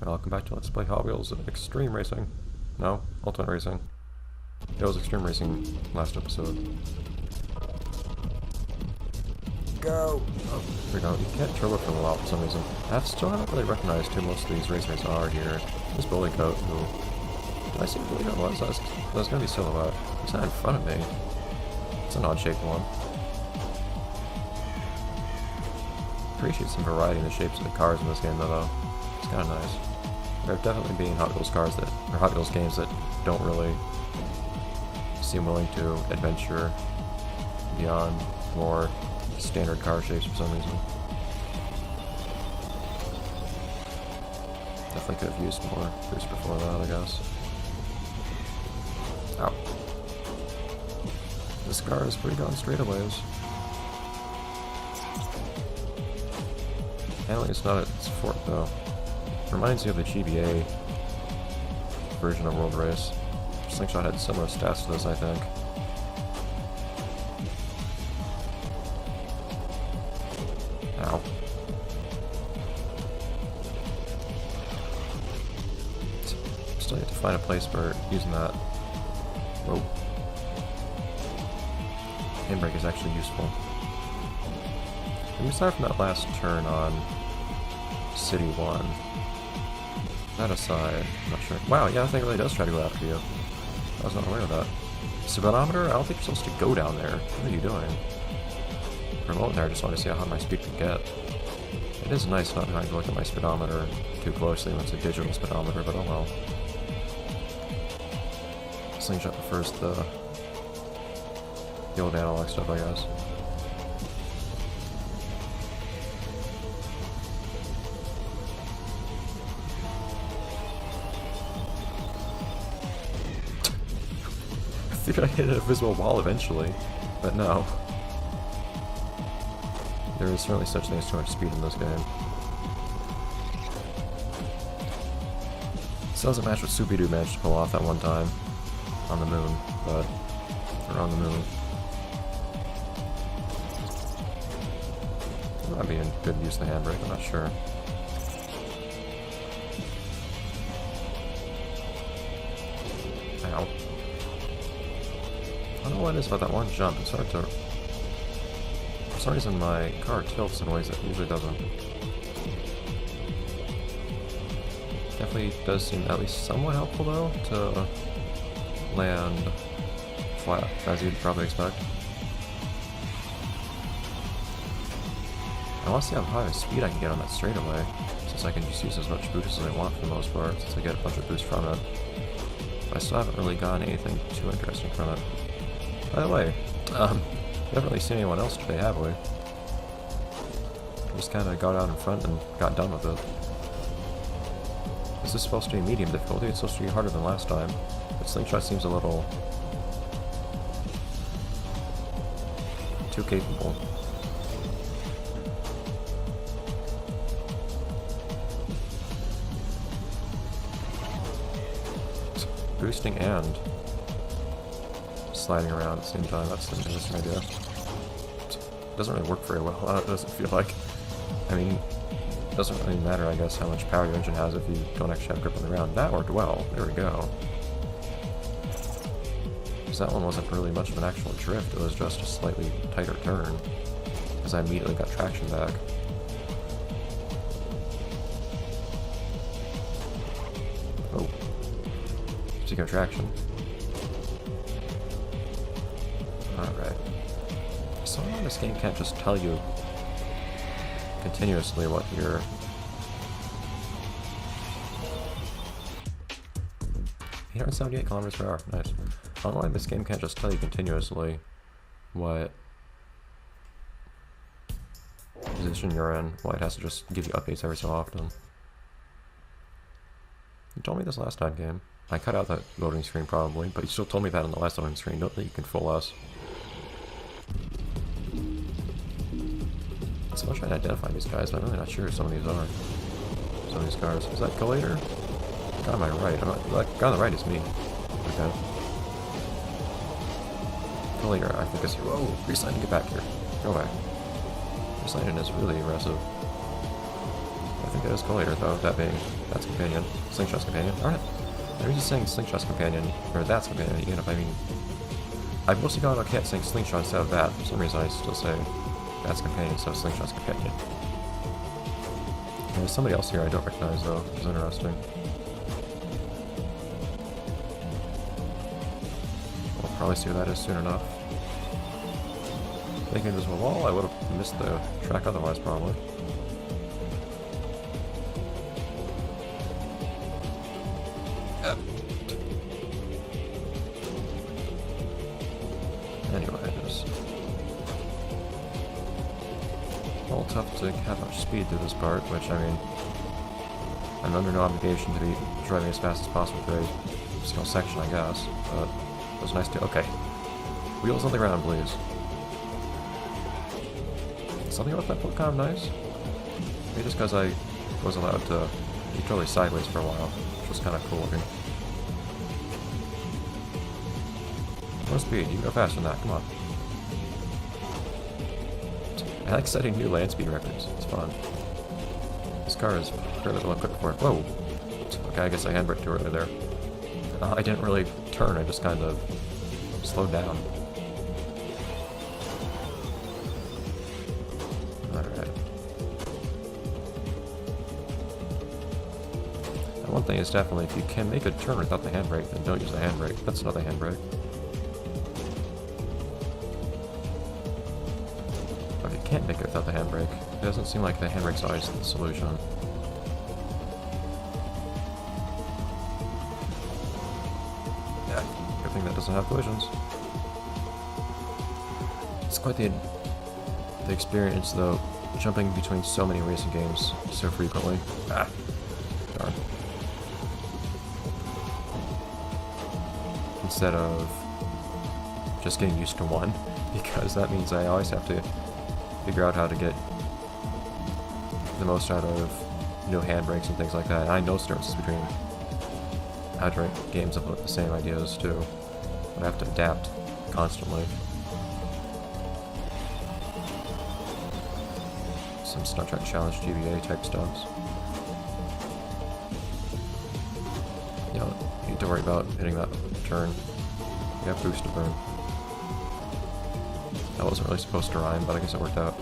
Welcome back to Let's Play Hot Wheels Extreme Racing. No, Ultimate Racing. It was Extreme Racing last episode. Go! Oh, here we go. You can't turbo from the lot for some reason. Still haven't really recognized who most of these racers are here. This Bully Coat, who... Did I see Bully Coat was? That was gonna be Silhouette. He's not in front of me. It's an odd-shaped one. Appreciate some variety in the shapes of the cars in this game, though. It's kind of nice. There have definitely been Hot Wheels cars that, or Hot Wheels games that don't really seem willing to adventure beyond more standard car shapes for some reason. Definitely could have used more boost before that, I guess. Ow. This car is pretty good on straightaways. Handling is not at its forte, though. Reminds me of the GBA version of World Race. Slingshot had similar stats to this, I think. Ow. Still need to find a place for using that. Whoa. Handbrake is actually useful. Aside from that last turn on City 1, that aside, I'm not sure. Wow, yeah, I think it really does try to go after you. I was not aware of that. Speedometer? I don't think you're supposed to go down there. What are you doing? For a moment there, I just wanted to see how high my speed could get. It is nice not having to look at my speedometer too closely when it's a digital speedometer, but oh well. Slingshot prefers the old analog stuff, I guess. I figured I'd hit a visible wall eventually, but no. There is certainly such thing as too much speed in this game. Still doesn't match what Scooby-Doo managed to pull off that one time on the moon, but or on the moon. It might be a good use of the handbrake, I'm not sure. Ow. I don't know what it is about that one jump. It's hard to... For some reason my car tilts in ways it usually doesn't. Definitely does seem at least somewhat helpful though to land flat, as you'd probably expect. I want to see how high of speed I can get on that straightaway, since I can just use as much boost as I want for the most part, since I get a bunch of boost from it. But I still haven't really gotten anything too interesting from it. By the way, we haven't really seen anyone else today, have we? Just kind of got out in front and got done with it. Is this supposed to be medium difficulty? It's supposed to be harder than last time. But Slingshot seems a little... too capable. Boosting and sliding around at the same time, that's an interesting idea. It doesn't really work very well, it doesn't feel like. I mean, it doesn't really matter, I guess, how much power your engine has if you don't actually have grip on the ground. That worked well, there we go. Because that one wasn't really much of an actual drift, it was just a slightly tighter turn. Because I immediately got traction back. Oh. Speaking of traction. Alright. Somehow this game can't just tell you continuously what your... 878 kilometers per hour, nice. I don't know why this game can't just tell you continuously what position you're in, why it has to just give you updates every so often. You told me this last time, game. I cut out that loading screen probably, but you still told me that on the last loading screen. Don't think you can fool us. So I'm trying to identify these guys, but I'm really not sure who some of these are. Some of these cars. Is that Collator? The guy on my right. I'm not, the guy on the right is me. Okay. Collator, I think is here. Whoa! Resign, get back here. Go back. Resign is really aggressive. I think that is cool later, though, that being that's companion. Slingshot's companion. Alright. I'm just saying Slingshot's companion, or that's companion, even if I mean... I've mostly gone on Cat saying Slingshot instead of that. For some reason I still say that's companion instead of Slingshot's companion. There's somebody else here I don't recognize, though. It's interesting. We'll probably see who that is soon enough. Making this wall, I would have missed the track otherwise, probably. Anyway, just all tough to have much speed through this part, which, I mean, I'm under no obligation to be driving as fast as possible through a skill section, I guess, but it was nice to... Okay. Wheels on the ground, please. Something about that looked kind of nice. Maybe just because I was allowed to be totally sideways for a while, which was kind of cool looking. More speed, you can go faster than that, come on. I like setting new land speed records, it's fun. This car is fairly well equipped for it. Whoa! Okay, I guess I handbraked too early there. I didn't really turn, I just kind of slowed down. Alright. One thing is definitely, if you can make a turn without the handbrake, then don't use the handbrake. That's another handbrake. But if you can't make it without the handbrake, it doesn't seem like the handbrake's always the solution. Yeah, good thing that doesn't have collisions. It's quite the experience, though, jumping between so many racing games so frequently. Ah, darn. Instead of just getting used to one, because that means I always have to figure out how to get the most out of handbrakes and things like that. And I know differences between how different games have the same ideas too, but I have to adapt constantly. Some Star Trek Challenge GBA type stunts. You don't need to worry about hitting that turn. You have boost to burn. That wasn't really supposed to rhyme, but I guess it worked out.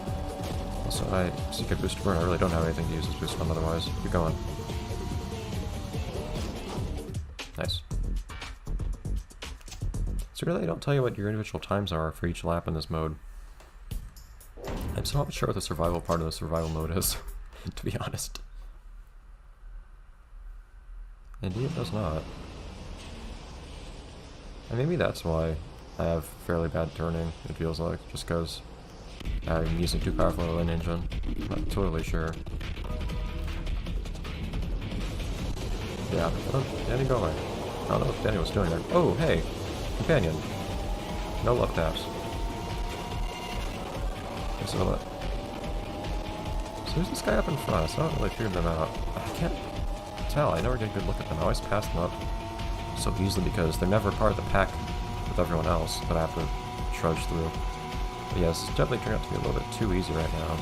Also, I seek a boost to burn. I really don't have anything to use this boost on otherwise. Keep going. Nice. So really, I don't tell you what your individual times are for each lap in this mode. I'm still not sure what the survival part of the survival mode is, to be honest. Indeed, it does not. And maybe that's why I have fairly bad turning, it feels like, just because I'm using too powerful of an engine. I'm not totally sure. Yeah, Danny, go away. I don't know what Danny was doing there. Oh, hey! Companion. No love taps. So who's this guy up in front? I haven't really figured them out. I can't tell. I never get a good look at them. I always pass them up so easily because they're never part of the pack with everyone else, but I have to trudge through. But yes, it's definitely turned out to be a little bit too easy right now.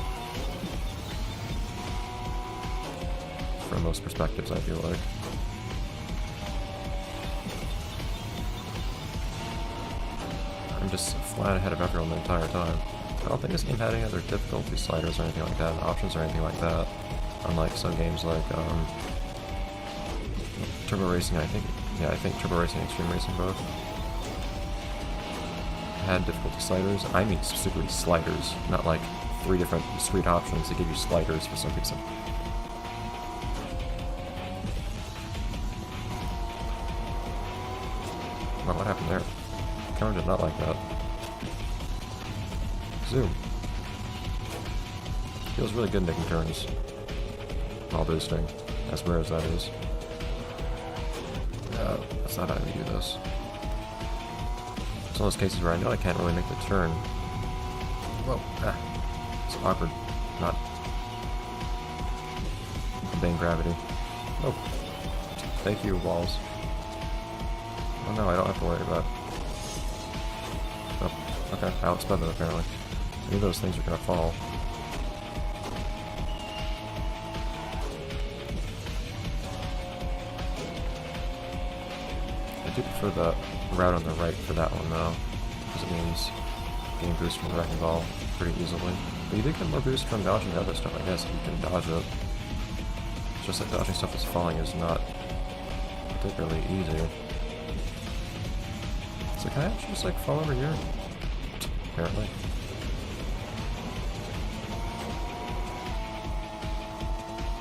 From most perspectives, I feel like. I'm just flying ahead of everyone the entire time. I don't think this game had any other difficulty sliders or anything like that, options or anything like that. Unlike some games like Turbo Racing, I think Turbo Racing and Extreme Racing both had difficulty sliders. I mean specifically sliders, not like 3 different discrete options that give you sliders for some reason. Well, what happened there? Camera did not like that. Zoom. Feels really good making turns while boosting, as rare as that is. That's not how we do this. It's one of those cases where I know I can't really make the turn. Whoa, it's awkward. Not obeying gravity. Oh, thank you, walls. Oh no, I don't have to worry about. Oh, okay, I outsped them apparently. Maybe those things are gonna fall. do prefer the route on the right for that one though, because it means getting boost from the Wrecking Ball pretty easily. But you do get more boost from dodging the other stuff, I guess, if you can dodge it. It's just that dodging stuff that's falling is not particularly easy. So can I actually just like fall over here? Apparently.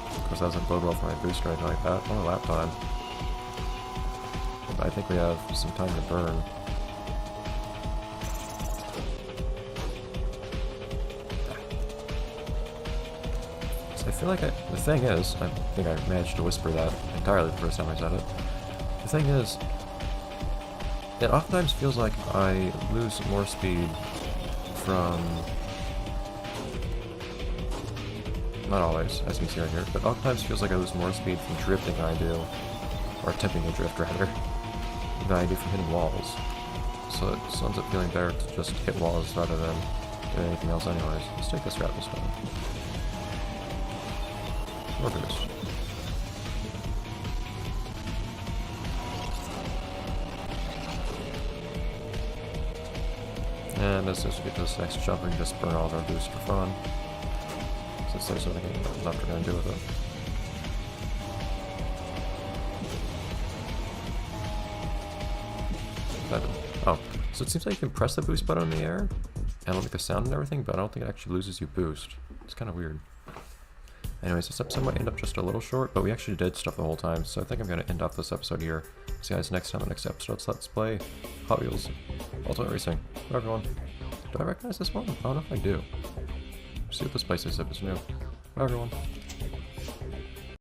Of course that doesn't bode well for my boost or anything like that. On a lap time. But I think we have some time to burn. So I feel like the thing is, I think I managed to whisper that entirely the first time I said it. The thing is, it oftentimes feels like I lose more speed from... Not always, as you can see right here, but oftentimes feels like I lose more speed from drifting than I do, or attempting to drift rather, than I do from hitting walls. So it ends up feeling better to just hit walls rather than do anything else anyways. Let's take this route this time. More boost. And as soon as we get to this next jump, we can just burn all of our boost for fun. Since there's nothing left we're going to do with it. Oh, so it seems like you can press the boost button in the air, and it'll make a sound and everything, but I don't think it actually loses you boost. It's kind of weird. Anyways, this episode might end up just a little short, but we actually did stuff the whole time, so I think I'm going to end off this episode here. See you guys next time on the next episode. Let's play Hot Wheels Ultimate Racing. Bye everyone. Do I recognize this one? I don't know if I do. See what this place is if it's new. Bye everyone.